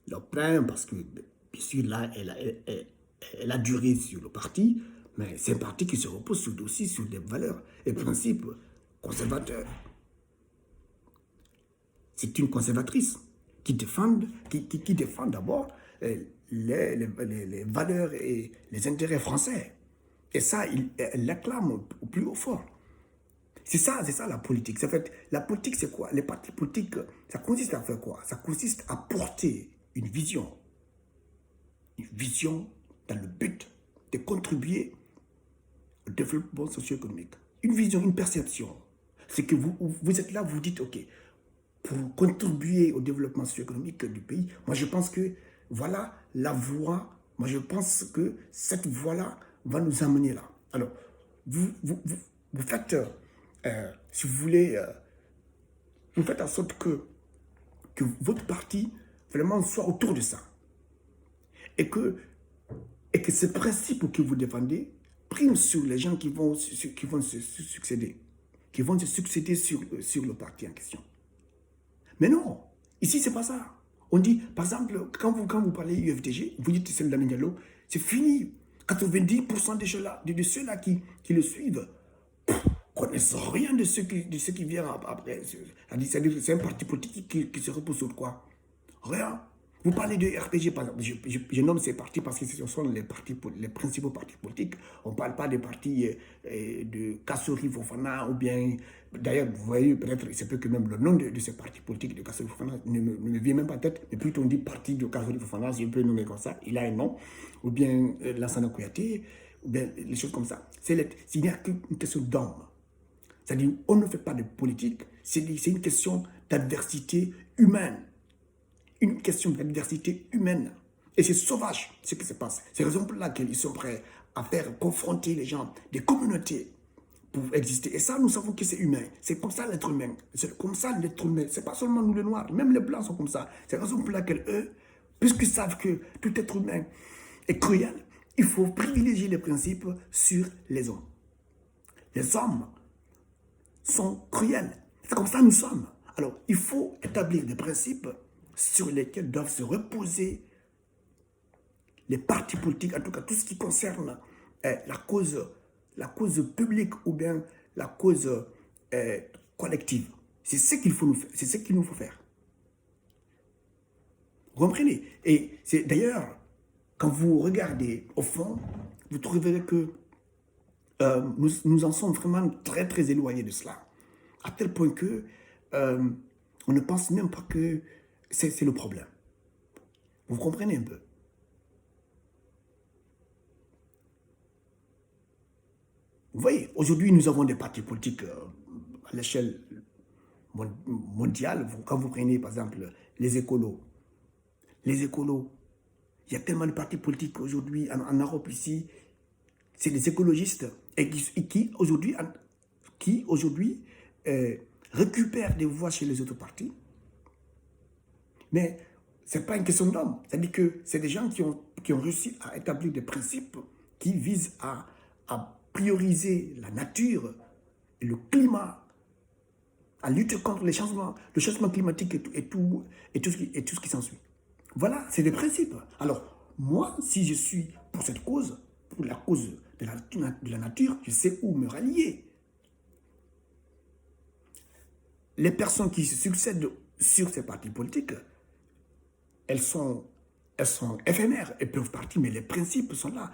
Le Pen parce que, bien sûr, là, elle a duré sur le parti, mais c'est un parti qui se repose aussi sur des valeurs et principes conservateurs. C'est une conservatrice qui défend d'abord les valeurs et les intérêts français. Et ça, elle l'acclame au plus haut fort. C'est ça la politique. En fait, la politique, c'est quoi? Les partis politiques, ça consiste à faire quoi? Ça consiste à porter une vision dans le but de contribuer au développement socio-économique. Une vision, une perception. C'est que vous êtes là, vous dites, OK, pour contribuer au développement socio-économique du pays, moi je pense que voilà la voie, moi je pense que cette voie-là va nous amener là. Alors, vous faites, si vous voulez, vous faites en sorte que votre parti vraiment soit autour de ça. Et que ces principes que vous défendez priment sur les gens qui vont se succéder. Qui vont se succéder sur le parti en question. Mais non, ici, c'est pas ça. On dit, par exemple, quand vous parlez UFDG, vous dites c'est Lamine Diallo, c'est fini. 90% de ceux-là qui le suivent connaissent rien de ce qui vient après. C'est un parti politique qui se repose sur quoi? Rien. Vous parlez de RPG, par exemple. Je nomme ces partis parce que ce sont les principaux partis politiques. On ne parle pas des partis de Kassori Fofana ou bien... D'ailleurs, vous voyez, peut-être, c'est peut que même le nom de ces partis politiques de Kassori Fofana ne me vient même pas en tête, mais plutôt on dit parti de Kassori Fofana, si on peut le nommer comme ça, il a un nom, ou bien Lansana Kouyaté, ou bien les choses comme ça. Il n'y a qu'une question d'homme. C'est-à-dire, on ne fait pas de politique, c'est une question d'adversité humaine. Une question d'adversité humaine. Et c'est sauvage ce qui se passe. C'est la raison pour laquelle ils sont prêts à faire confronter les gens, des communautés, pour exister. Et ça, nous savons que c'est humain. C'est comme ça l'être humain. C'est comme ça l'être humain. C'est pas seulement nous les Noirs, même les Blancs sont comme ça. C'est la raison pour laquelle eux, puisqu'ils savent que tout être humain est cruel, il faut privilégier les principes sur les hommes. Les hommes sont cruels. C'est comme ça nous sommes. Alors, il faut établir des principes sur lesquels doivent se reposer les partis politiques, en tout cas tout ce qui concerne la cause publique ou bien la cause collective. C'est ce qu'il faut nous faire. C'est ce qu'il nous faut faire. Vous comprenez? Et c'est d'ailleurs, quand vous regardez au fond, vous trouverez que nous en sommes vraiment très très éloignés de cela. À tel point que on ne pense même pas que c'est le problème. Vous comprenez un peu? Vous voyez, aujourd'hui, nous avons des partis politiques à l'échelle mondiale. Quand vous prenez, par exemple, les écolos, il y a tellement de partis politiques aujourd'hui en Europe ici, c'est des écologistes et qui aujourd'hui récupèrent des voix chez les autres partis. Mais ce n'est pas une question d'homme. C'est-à-dire que c'est des gens qui ont réussi à établir des principes qui visent à prioriser la nature et le climat, à lutter contre le changement climatique et tout ce qui s'ensuit. Voilà, c'est des principes. Alors, moi, si je suis pour cette cause, pour la cause de la nature, je sais où me rallier. Les personnes qui se succèdent sur ces partis politiques, elles sont éphémères, elles peuvent partir, mais les principes sont là.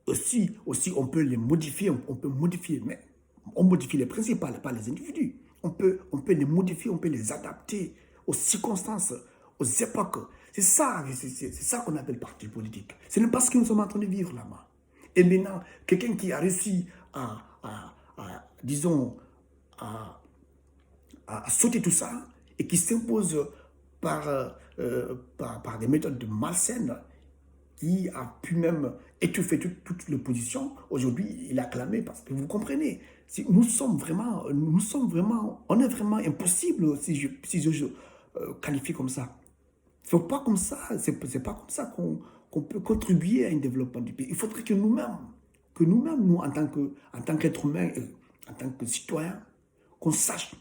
Aussi on peut les modifier, mais on modifie les principes, pas les individus. On peut les modifier, on peut les adapter aux circonstances, aux époques. C'est ça qu'on appelle parti politique. Ce n'est pas ce que nous sommes en train de vivre là-bas. Et maintenant, quelqu'un qui a réussi à disons, à, à sauter tout ça et qui s'impose par des méthodes malsaines qui a pu même étouffer toute l'opposition. Aujourd'hui, il a clamé parce que vous comprenez, si nous sommes vraiment, on est vraiment impossible si je qualifie comme ça. C'est pas comme ça, c'est pas comme ça qu'on peut contribuer à un développement du pays. Il faudrait que nous-mêmes, nous, en tant qu'être humain, en tant que citoyen, qu'on sache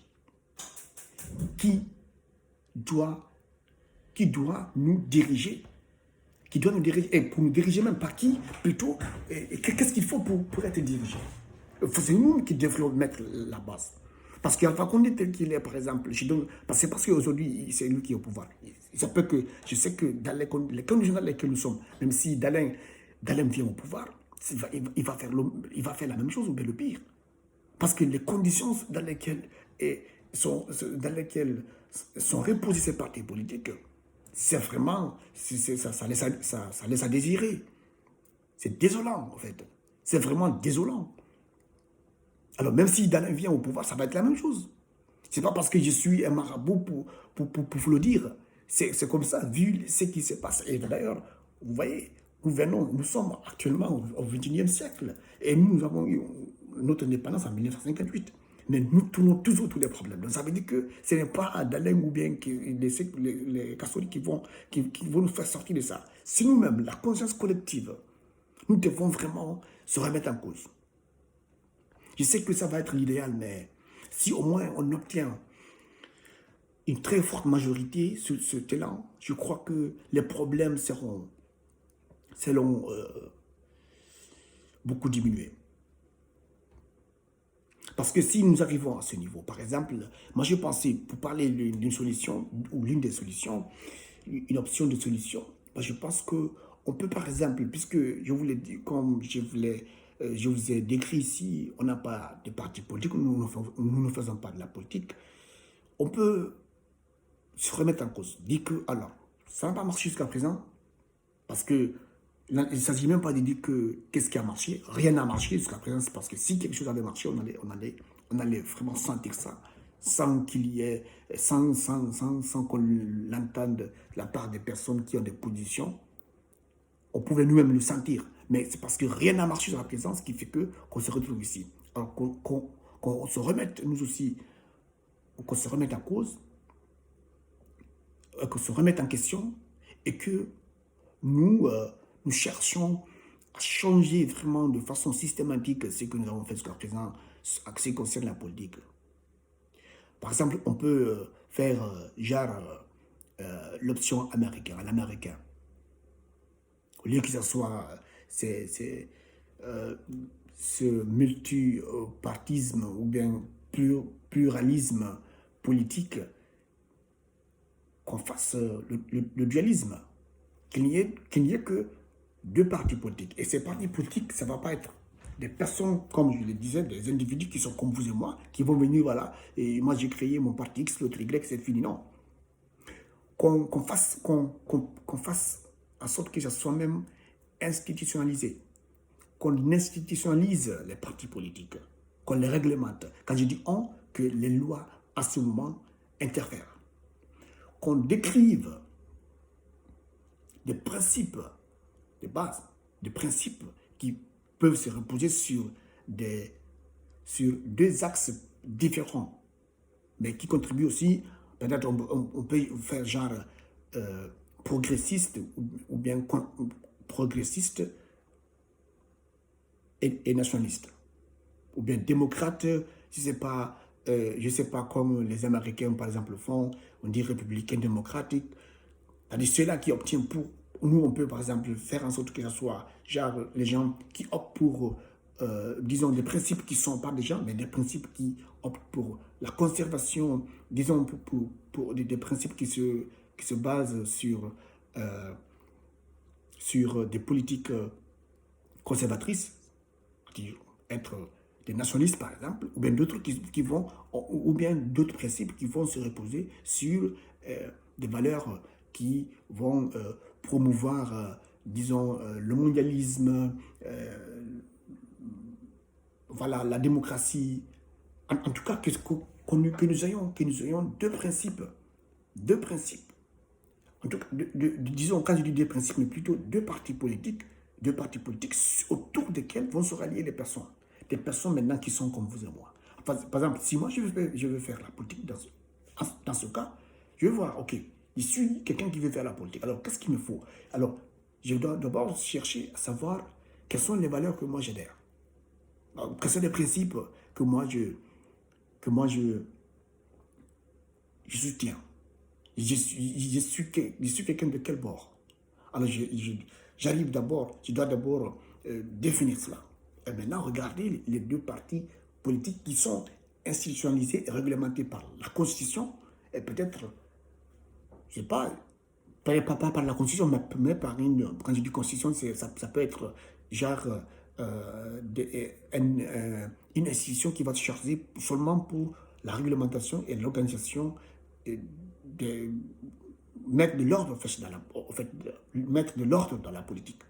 qui doit, qui doit nous diriger, qui doit nous diriger, et pour nous diriger même par qui, plutôt, et qu'est-ce qu'il faut pour être dirigé. C'est nous qui devrions mettre la base. Parce qu'Alpha Condé tel qu'il est, par exemple, c'est parce qu'aujourd'hui, c'est lui qui est au pouvoir. Ça peut que, je sais que dans les conditions dans lesquelles nous sommes, même si Dalein vient au pouvoir, il va faire la même chose ou bien le pire. Parce que les conditions dans lesquelles sont reposés ces partis politiques, c'est vraiment, ça laisse à désirer. C'est désolant, en fait. C'est vraiment désolant. Alors, même si Dalin vient au pouvoir, ça va être la même chose. C'est pas parce que je suis un marabout pour vous le dire. C'est comme ça, vu ce qui se passe. Et d'ailleurs, vous voyez, nous sommes actuellement au XXIe siècle. Et nous avons eu notre indépendance en 1958. Mais nous tournons toujours tous les problèmes. Donc ça veut dire que ce n'est pas Dalin ou bien les catholiques qui vont nous faire sortir de ça. C'est nous-mêmes, la conscience collective. Nous devons vraiment se remettre en cause. Je sais que ça va être l'idéal, mais si au moins on obtient une très forte majorité sur ce talent, je crois que les problèmes seront beaucoup diminués. Parce que si nous arrivons à ce niveau, par exemple, moi je pensais, pour parler d'une solution, ou l'une des solutions, une option de solution, je pense qu'on peut par exemple, puisque je vous l'ai dit, comme je vous ai décrit ici, on n'a pas de parti politique, nous ne faisons pas de la politique, on peut se remettre en cause, dire que, alors, ça n'a pas marché jusqu'à présent, parce que il ne s'agit même pas de dire que qu'est-ce qui a marché. Rien n'a marché jusqu'à présent. C'est parce que si quelque chose avait marché, on allait vraiment sentir ça sans qu'il y ait, sans qu'on l'entende de la part des personnes qui ont des positions. On pouvait nous-mêmes le sentir. Mais c'est parce que rien n'a marché jusqu'à présent, ce qui fait qu'on se retrouve ici. Alors qu'on se remette, nous aussi, qu'on se remette en cause, qu'on se remette en question et que nous cherchons à changer vraiment de façon systématique ce que nous avons fait jusqu'à présent en ce qui concerne la politique. Par exemple, on peut faire l'option américaine, à l'américain. Au lieu que ce soit ce multipartisme ou bien pluralisme politique, qu'on fasse le dualisme. Qu'il n'y ait que deux partis politiques. Et ces partis politiques, ça ne va pas être des personnes, comme je le disais, des individus qui sont comme vous et moi, qui vont venir, voilà, et moi j'ai créé mon parti X, l'autre Y, c'est fini. Non. Qu'on fasse en sorte que ça soit même institutionnalisé. Qu'on institutionnalise les partis politiques. Qu'on les réglemente. Quand je dis on, que les lois, à ce moment, interfèrent. Qu'on décrive des principes de base, des principes qui peuvent se reposer sur deux axes différents, mais qui contribuent aussi, peut-être on peut faire genre progressiste ou bien progressiste et nationaliste, ou bien démocrate, je ne sais pas comme les Américains par exemple font, on dit républicain démocratique, c'est-à-dire ceux-là qui obtiennent pour nous, on peut par exemple faire en sorte que ce soit genre les gens qui optent pour, disons, des principes qui ne sont pas des gens, mais des principes qui optent pour la conservation, disons, pour des principes qui se basent sur des politiques conservatrices, être des nationalistes par exemple, ou bien d'autres qui vont, ou bien d'autres principes qui vont se reposer sur des valeurs qui vont disons, le mondialisme, voilà, la démocratie, en tout cas, que nous ayons deux principes. Deux principes. En tout cas, disons, quand je dis deux principes, mais plutôt deux partis politiques autour desquels vont se rallier les personnes. Des personnes maintenant qui sont comme vous et moi. Enfin, par exemple, si moi je veux faire la politique dans ce cas, je vais voir, ok, je suis quelqu'un qui veut faire la politique. Alors, qu'est-ce qu'il me faut? Alors, je dois d'abord chercher à savoir quelles sont les valeurs que moi j'adhère. Quels sont les principes que je soutiens. Je suis quelqu'un de quel bord? Alors, j'arrive d'abord, je dois d'abord définir cela. Et maintenant, regardez les deux partis politiques qui sont institutionnalisés et réglementés par la Constitution et peut-être, je ne sais pas, pas par la Constitution, mais par quand je dis Constitution, ça peut être genre une institution qui va se charger seulement pour la réglementation et l'organisation de mettre de l'ordre mettre de l'ordre dans la politique.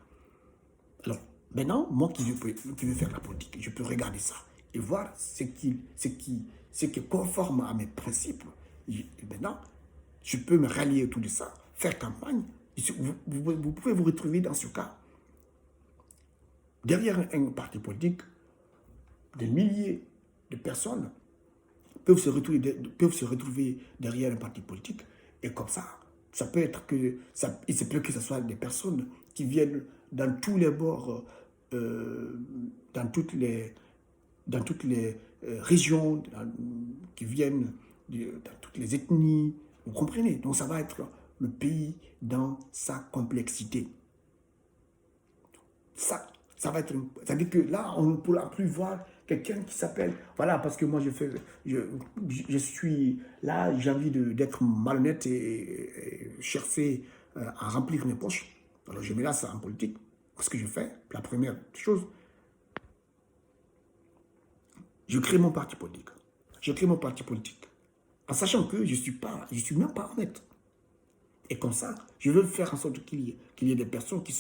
Alors, maintenant, moi qui veux faire la politique, je peux regarder ça et voir ce qui est conforme à mes principes. Et maintenant, je peux me rallier autour de ça, faire campagne. Vous pouvez vous retrouver dans ce cas. Derrière un parti politique, des milliers de personnes peuvent se retrouver derrière un parti politique. Et comme ça peut être il se peut que ce soit des personnes qui viennent dans tous les bords, dans toutes les régions, qui viennent dans toutes les ethnies. Vous comprenez? Donc ça va être le pays dans sa complexité. Ça va être... C'est-à-dire que là, on ne pourra plus voir quelqu'un qui s'appelle... Voilà, parce que moi, je suis là, j'ai envie d'être malhonnête et chercher à remplir mes poches. Alors, je me lance en politique. Ce que je fais, la première chose, je crée mon parti politique. Je crée mon parti politique. En sachant que je ne suis même pas honnête. Et comme ça, je veux faire en sorte qu'il y ait des personnes qui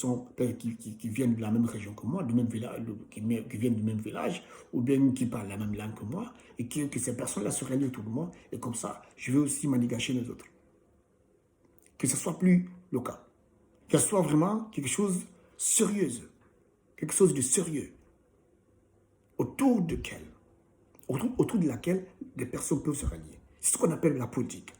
viennent de la même région que moi, du même village, qui viennent du même village, ou bien qui parlent la même langue que moi, et que ces personnes-là se rallient autour de moi. Et comme ça, je veux aussi manigacher les autres. Que ce soit plus local. Que ce soit vraiment quelque chose de sérieux. Quelque chose de sérieux. Autour de laquelle des personnes peuvent se rallier. C'est ce qu'on appelle la politique.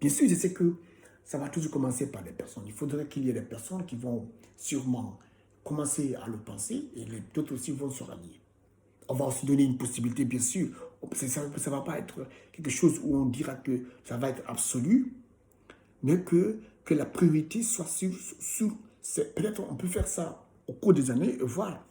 Bien sûr, je sais que ça va toujours commencer par des personnes. Il faudrait qu'il y ait des personnes qui vont sûrement commencer à le penser et d'autres aussi vont se rallier. On va aussi donner une possibilité, bien sûr. Ça ne va pas être quelque chose où on dira que ça va être absolu, mais que la priorité soit sur peut-être on peut faire ça au cours des années et voir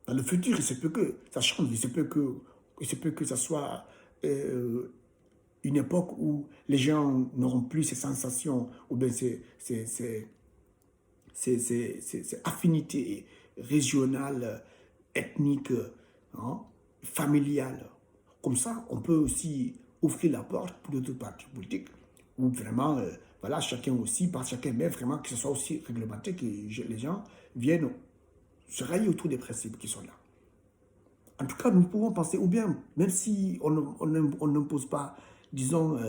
dans le futur, il se peut que ça change, il se peut que ça soit une époque où les gens n'auront plus ces sensations ou bien ces affinités régionales, ethniques, hein, familiales. Comme ça, on peut aussi ouvrir la porte pour d'autres partis politiques où vraiment, voilà, chacun aussi, par chacun, mais vraiment que ce soit aussi réglementé, que les gens viennent se rallier autour des principes qui sont là. En tout cas, nous pouvons penser, ou bien, même si on n'impose pas, disons,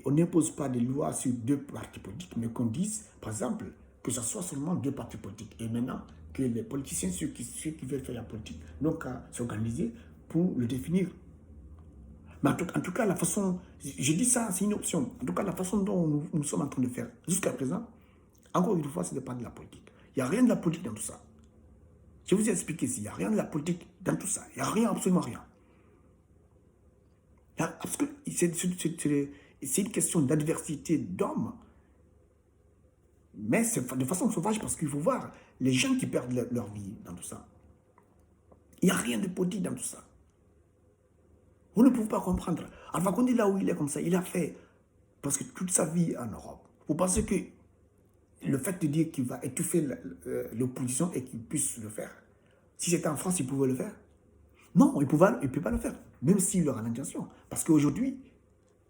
on n'impose pas des lois sur deux partis politiques, mais qu'on dise, par exemple, que ce soit seulement deux partis politiques. Et maintenant, que les politiciens, ceux qui veulent faire la politique, n'ont qu'à s'organiser pour le définir. Mais en tout cas, la façon, je dis ça, c'est une option. En tout cas, la façon dont nous sommes en train de faire jusqu'à présent, encore une fois, ce n'est pas de la politique. Il n'y a rien de la politique dans tout ça. Je vous ai expliqué ici, il n'y a rien de la politique dans tout ça. Il n'y a rien, absolument rien. Parce que c'est une question d'adversité d'hommes. Mais c'est de façon sauvage parce qu'il faut voir les gens qui perdent leur vie dans tout ça. Il n'y a rien de politique dans tout ça. Vous ne pouvez pas comprendre. Alpha Condé, là où il est comme ça, il a fait presque toute sa vie en Europe. Vous pensez que le fait de dire qu'il va étouffer l'opposition et qu'il puisse le faire, si c'était en France, il pouvait le faire? Non, il ne peut pas le faire, même s'il aura l'intention. Parce qu'aujourd'hui,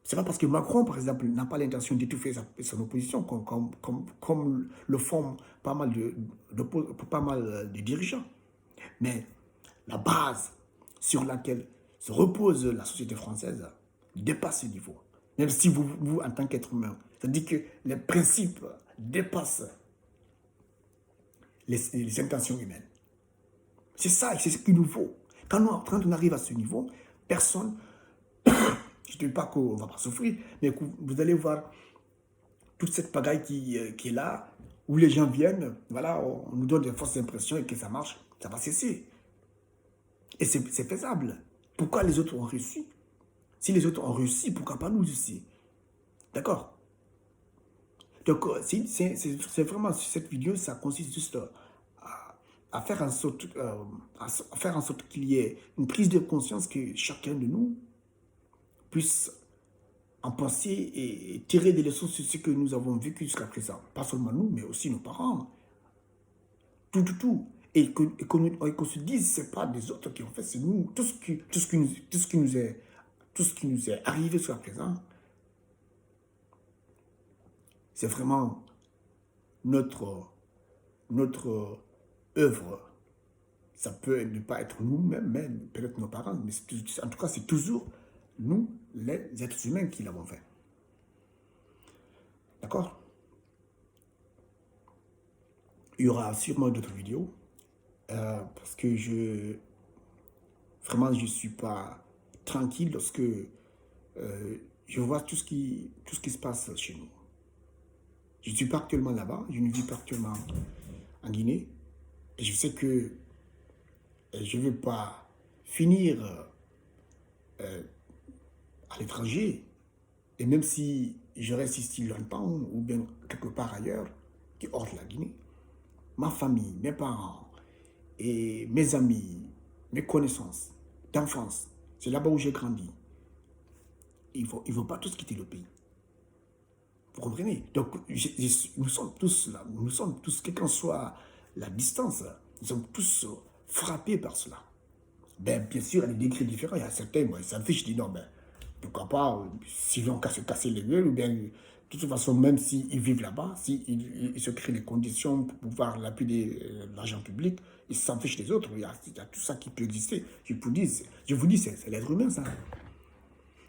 C'est pas parce que Macron, par exemple, n'a pas l'intention d'étouffer son opposition, comme le font pas mal de dirigeants. Mais la base sur laquelle se repose la société française dépasse ce niveau. Même si vous en tant qu'être humain, c'est-à-dire que les principes dépassent les intentions humaines. C'est ça, c'est ce qu'il nous faut. Quand on arrive à ce niveau, personne, je ne dis pas qu'on ne va pas souffrir, mais vous allez voir toute cette pagaille qui est là, où les gens viennent, voilà, on nous donne des fausses impressions et que ça marche, ça va cesser. Et c'est faisable. Pourquoi les autres ont réussi? Si les autres ont réussi, pourquoi pas nous aussi? D'accord? Donc, c'est vraiment, cette vidéo, ça consiste juste à faire en sorte, qu'il y ait une prise de conscience que chacun de nous puisse en penser et tirer des leçons sur ce que nous avons vécu jusqu'à présent. Pas seulement nous, mais aussi nos parents. Tout. Et qu'on se dise, ce n'est pas des autres qui ont fait, c'est nous. Tout ce qui nous est arrivé jusqu'à présent, c'est vraiment notre œuvre. Ça peut ne pas être nous-mêmes, mais peut-être nos parents, mais en tout cas, c'est toujours nous, les êtres humains, qui l'avons fait. D'accord? Il y aura sûrement d'autres vidéos, parce que vraiment, je ne suis pas tranquille lorsque je vois tout ce qui se passe chez nous. Je ne suis pas actuellement là-bas, je ne vis pas actuellement en Guinée, et je sais que je ne vais pas finir à l'étranger, et même si je reste ici longtemps, ou bien quelque part ailleurs, qui hors de la Guinée, ma famille, mes parents, et mes amis, mes connaissances d'enfance, c'est là-bas où j'ai grandi. Il ne faut pas tous quitter le pays. Vous comprenez? Donc, nous sommes tous là, nous sommes tous, quelle qu'en soit la distance, nous sommes tous frappés par cela. Ben, bien sûr, il y a des degrés différents. Il y a certains, moi, ils s'en fichent, je dis non, ben, pourquoi pas, s'ils ont qu'à se casser les gueules, ou bien, de toute façon, même s'ils vivent là-bas, s'ils se créent les conditions pour pouvoir lapider l'argent public, ils s'en fichent des autres. Il y a tout ça qui peut exister. Je vous dis, c'est l'être humain, ça.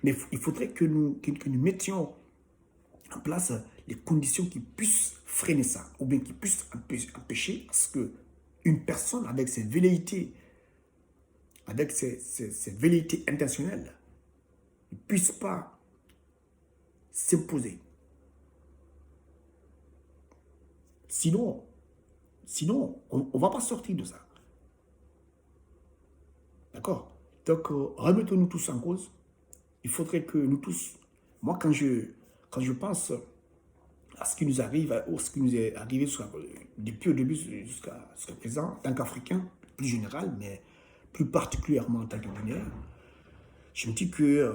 Mais il faudrait que nous mettions en place les conditions qui puissent freiner ça, ou bien qui puissent empêcher à ce qu'une personne avec ses velléités, intentionnelles, ne puisse pas s'imposer. Sinon, on ne va pas sortir de ça. D'accord? Donc, remettons-nous tous en cause. Il faudrait que nous tous, moi, quand je pense à ce qui nous arrive, ou ce qui nous est arrivé depuis le début jusqu'à présent, en tant qu'Africain, plus général, mais plus particulièrement en tant que Guinéen, je me dis que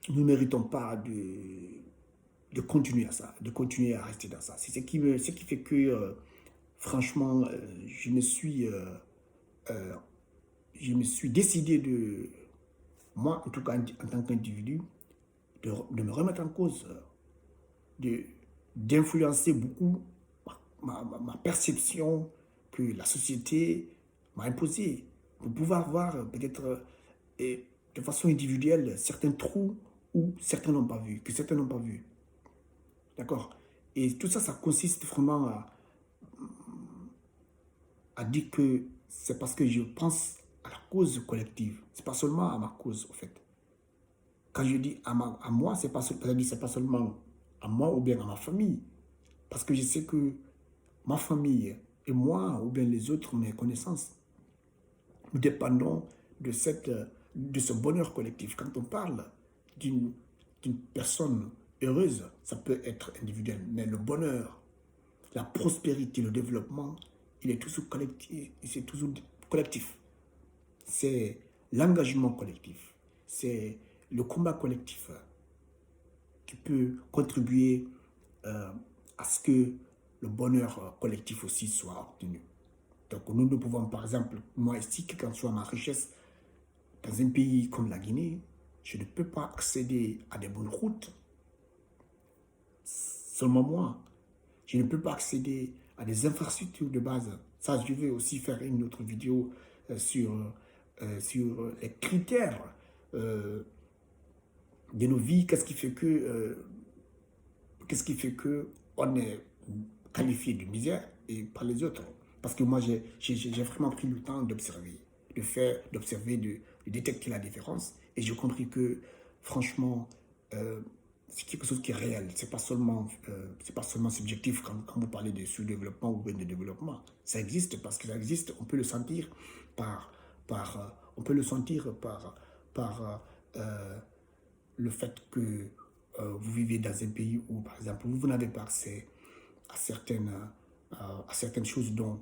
nous ne méritons pas de continuer à ça, de continuer à rester dans ça. C'est ce qui fait que, franchement, je me suis décidé moi, en tout cas, en tant qu'individu, de me remettre en cause, d'influencer beaucoup ma perception que la société m'a imposée, pour pouvoir voir peut-être de façon individuelle certains trous où certains n'ont pas vu, que certains n'ont pas vu. D'accord? Et tout ça, ça consiste vraiment à dire que c'est parce que je pense à la cause collective. C'est pas seulement à ma cause, au fait. Quand je dis à moi, c'est pas seulement à moi ou bien à ma famille. Parce que je sais que ma famille et moi, ou bien les autres, mes connaissances, nous dépendons de ce bonheur collectif. Quand on parle d'une personne heureuse, ça peut être individuel, mais le bonheur, la prospérité, le développement, il est toujours collectif. C'est toujours collectif. C'est l'engagement collectif. C'est le combat collectif qui peut contribuer à ce que le bonheur collectif aussi soit obtenu. Donc nous ne pouvons, par exemple, moi ici, quelle qu'en soit ma richesse, dans un pays comme la Guinée, je ne peux pas accéder à des bonnes routes, seulement moi. Je ne peux pas accéder à des infrastructures de base. Ça, je vais aussi faire une autre vidéo sur les critères de nos vies. Qu'est-ce qui fait que on est qualifié de misère et pas les autres? Parce que moi, j'ai vraiment pris le temps d'observer, d'observer, de détecter la différence. Et j'ai compris que, franchement, c'est quelque chose qui est réel. C'est pas seulement subjectif quand vous parlez de sous-développement ou de développement. Ça existe parce que ça existe. On peut le sentir on peut le sentir par le fait que vous vivez dans un pays où, par exemple, vous n'avez pas accès à certaines choses dont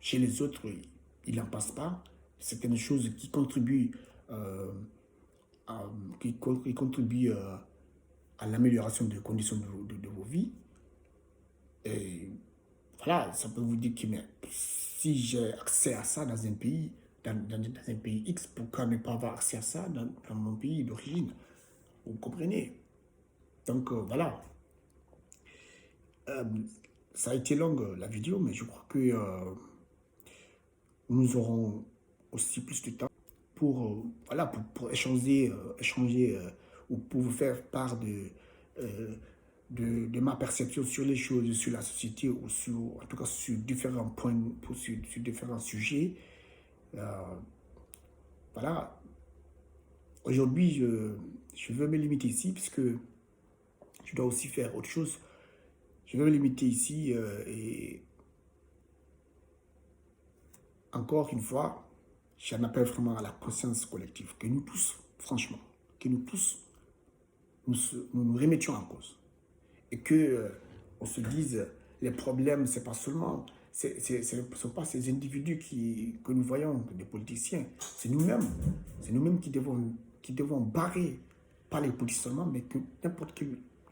chez les autres, ils n'en passent pas. Certaines choses qui contribuent, euh, qui contribuent à l'amélioration des conditions de vos vies. Et voilà, ça peut vous dire que mais, si j'ai accès à ça dans un pays, dans un pays X, pourquoi ne pas avoir accès à ça dans mon pays d'origine? Vous comprenez? Donc voilà. Euh, Ça a été longue la vidéo, mais je crois que nous aurons aussi plus de temps voilà, pour échanger ou pour vous faire part euh, de ma perception sur les choses, sur la société ou en tout cas sur différents points, sur différents sujets. Euh, voilà. Aujourd'hui, je veux me limiter ici puisque je dois aussi faire autre chose. Je vais me limiter ici et encore une fois, j'en appelle vraiment à la conscience collective, que nous tous, franchement, que nous tous, nous remettions en cause. Et que on se dise, les problèmes, c'est pas seulement, ce ne sont pas ces individus que nous voyons, des politiciens, c'est nous-mêmes. C'est nous-mêmes qui devons barrer, pas les politiciens seulement, mais que n'importe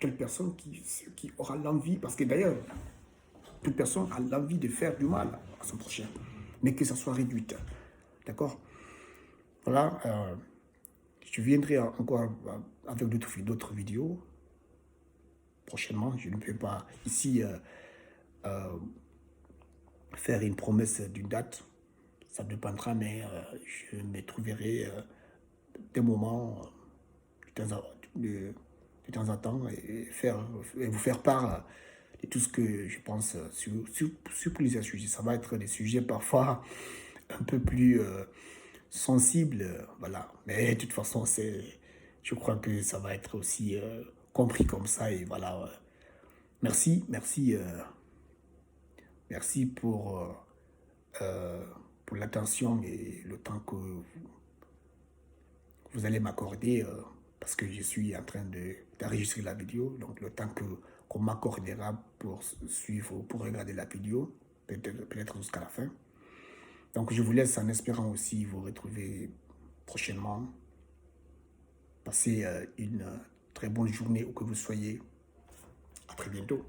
quelle personne qui aura l'envie, parce que d'ailleurs, toute personne a l'envie de faire du mal à son prochain, mais que ça soit réduite. D'accord? Voilà, je viendrai encore avec d'autres vidéos prochainement. Je ne peux pas ici faire une promesse d'une date. Ça dépendra, mais je me trouverai des moments de temps en temps et vous faire part de tout ce que je pense sur plusieurs sujets. Ça va être des sujets parfois un peu plus sensibles, voilà. Mais de toute façon, je crois que ça va être aussi compris comme ça et voilà. Merci, merci pour l'attention et le temps que vous allez m'accorder parce que je suis en train d'enregistrer la vidéo. Donc, le temps qu'on m'accordera pour suivre, pour regarder la vidéo, peut-être jusqu'à la fin. Donc, je vous laisse en espérant aussi vous retrouver prochainement. Passez une très bonne journée où que vous soyez. À très bientôt.